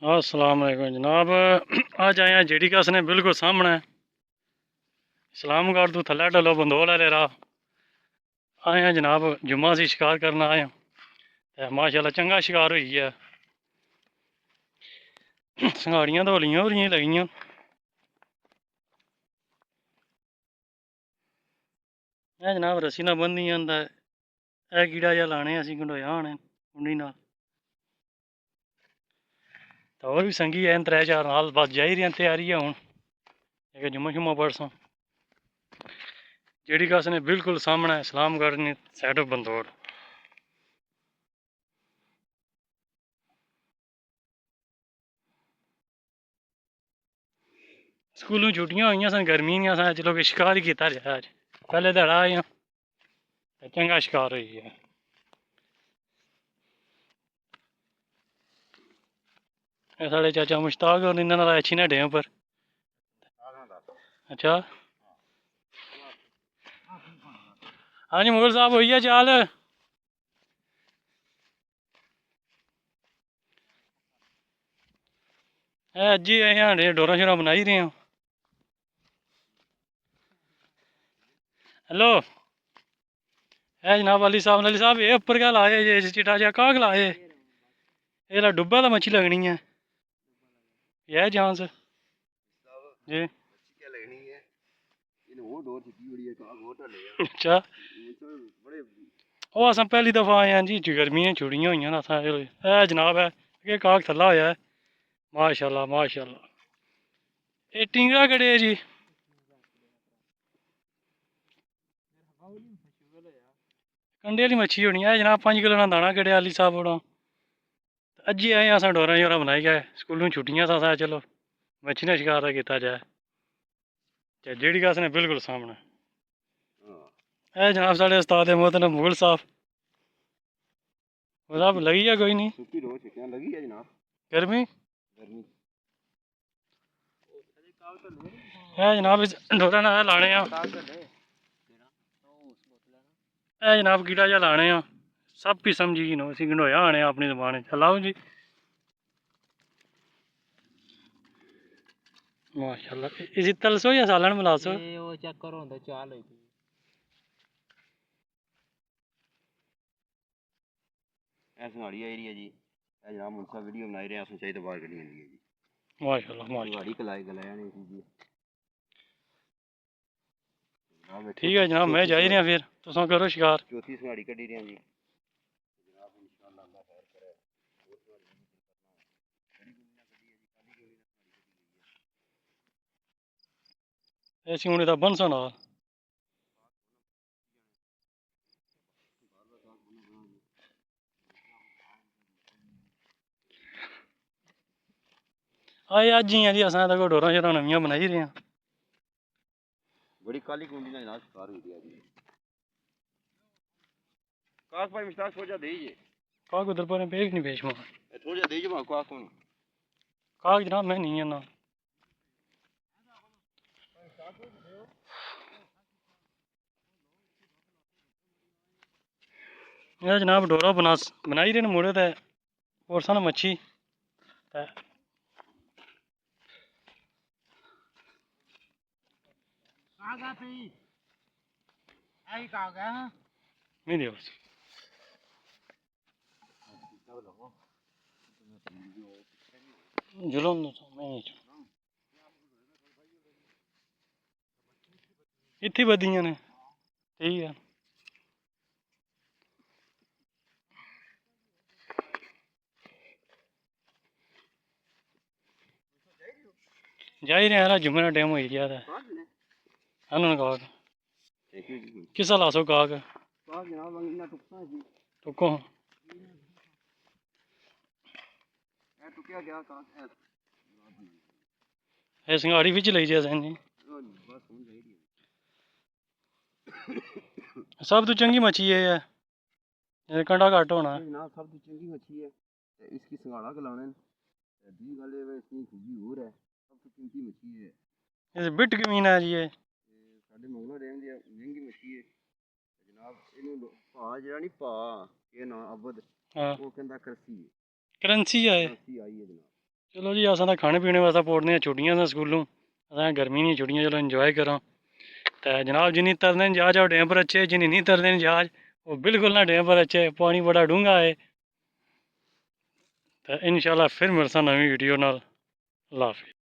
अस्सलाम वालेकुम जनाब। अज आए हैं जेडी कस ने बिल्कुल सामने इस्लामगढ़ तो थल्ले डलो बंदोल वाले राह आए हैं जनाब। जुम्मा सी शिकार करना आए हैं। माशाल्लाह चंगा शिकार हुई है। संघाड़ियां तो होलियां होलियां लगियां। जनाब रस्सी ना बंदियां कीड़ा जा लाने असी गंडोया आने उंडी नाल तो और भी संगी है त्रै चार नाल बस जाई रही तैयारी है हूँ एक जुम्मा शुम्मा परसों जेडी कस ने बिल्कुल सामने इस्लामगढ़ ने साइड बंदोड़। स्कूलों छुट्टियां हुई सन गर्मी दियां सन चलो कि शिकार ही किया जाए। अज पहले ध्याड़ा आए चंगा शिकार हुई है। साढ़े चाचा मुश्ताक और इन्होंने नाल अच्छी ने डेम पर। अच्छा हाँ जी मुगल साहब हुई है चाल। अज ही आए हैं डोरा शोरा बनाई रहे हैं। हेलो है जनाब अली साहब ये उपर क्या लाए जे चिट्टा जा काग लाए ये डुब्बा तो मच्छी लगनी है यह चांस जी। अच्छा वो अस पहली दफा आए हैं जी गर्मियां छुट्टियां हुई ना है जनाब है अगे काग थल्ला होया है। माशाल्लाह माशाल्लाह ये टिंगरा कड़े है जी। कंडे वाली मच्छी होनी है जनाब 5 किलो ना दाना कड़े अली साहब होना। अज ही आए अस डोरा शोरा बनाई गए स्कूलों छुट्टियां सा चलो मच्छी ने शिकार किया जाए जेडी कस ने बिल्कुल सामने है जनाब साढ़े उस्ताद मोहतरम मुगल साहब लगी है कोई नहीं गर्मी है जनाब इस डोरा ना लाने है जनाब कीड़ा जा लाने सब भी समझी नो असी गंडोया आने अपनी जबान चलाओ जी। माशाल्लाह इसी तलसो या सालन मिलासो चेक करो चाल संघाड़ी एरिया जी जनाब मुंसा वीडियो बनाई रहे हैं चाहिए बाहर कड़ी जी। माशाल्लाह माशाल्लाह गलाया नहीं जी। ठीक है जनाब मैं जा रहा फिर तुम करो शिकार। चौथी संघाड़ी कड़ी रहे जी जनाब इंशाअल्लाह अल्लाह खैर करे। ऐसी हूँ तो बनसा ना आए अज ही जी अस डोरा शोरा नवियां बनाई रहे हैं। बड़ी काली कुंडी ना जनाब शिकार हुई थी काश भाई मुश्ताक थोड़ा दे जी काग उधर पर पेश नहीं पेश मार थोड़ा दे जी काश कौन काग जनाब मैं नहीं है ना यह जनाब डोरा बनाई रहे मुड़े ते और सन मच्छी नहीं दियो जुलम इतनी बदियां ने ठीक है जाई रहे हैं जुम्मे टाइम हो गया काग किसा लासो काग टुको ये संघाड़ी बिच लई जा सब तो चंगी मच्छी है कंडा घट होना जनाब सब तो चंगी मच्छी है इसकी संघाड़ा खिलाने दी गल है इसकी खूबी और है सब तो कीमती मच्छी है इस बिट कमीन है जी ये साडे मंगला रेम दी महंगी मच्छी है जनाब इनू भा जेड़ा नहीं भा ये ना अबद हाँ वो कहंदा करसी करंसी है करसी आई है जनाब चलो जी असां तां खाने पीने वास्ते पोड़ने छुट्टियां सा स्कूलों असां गर्मी दी छुट्टियां चलो इंजॉय करो तो जनाब जिन्नी तरदे न जहाज डैम पर अच्छे जिन्नी नहीं तरदे न जहाज वो बिल्कुल ना डैम पर अच्छे पानी बड़ा डूंगा है तो इंशाल्लाह फिर मिलसा नवी वीडियो नाल अल्लाह हाफिज़।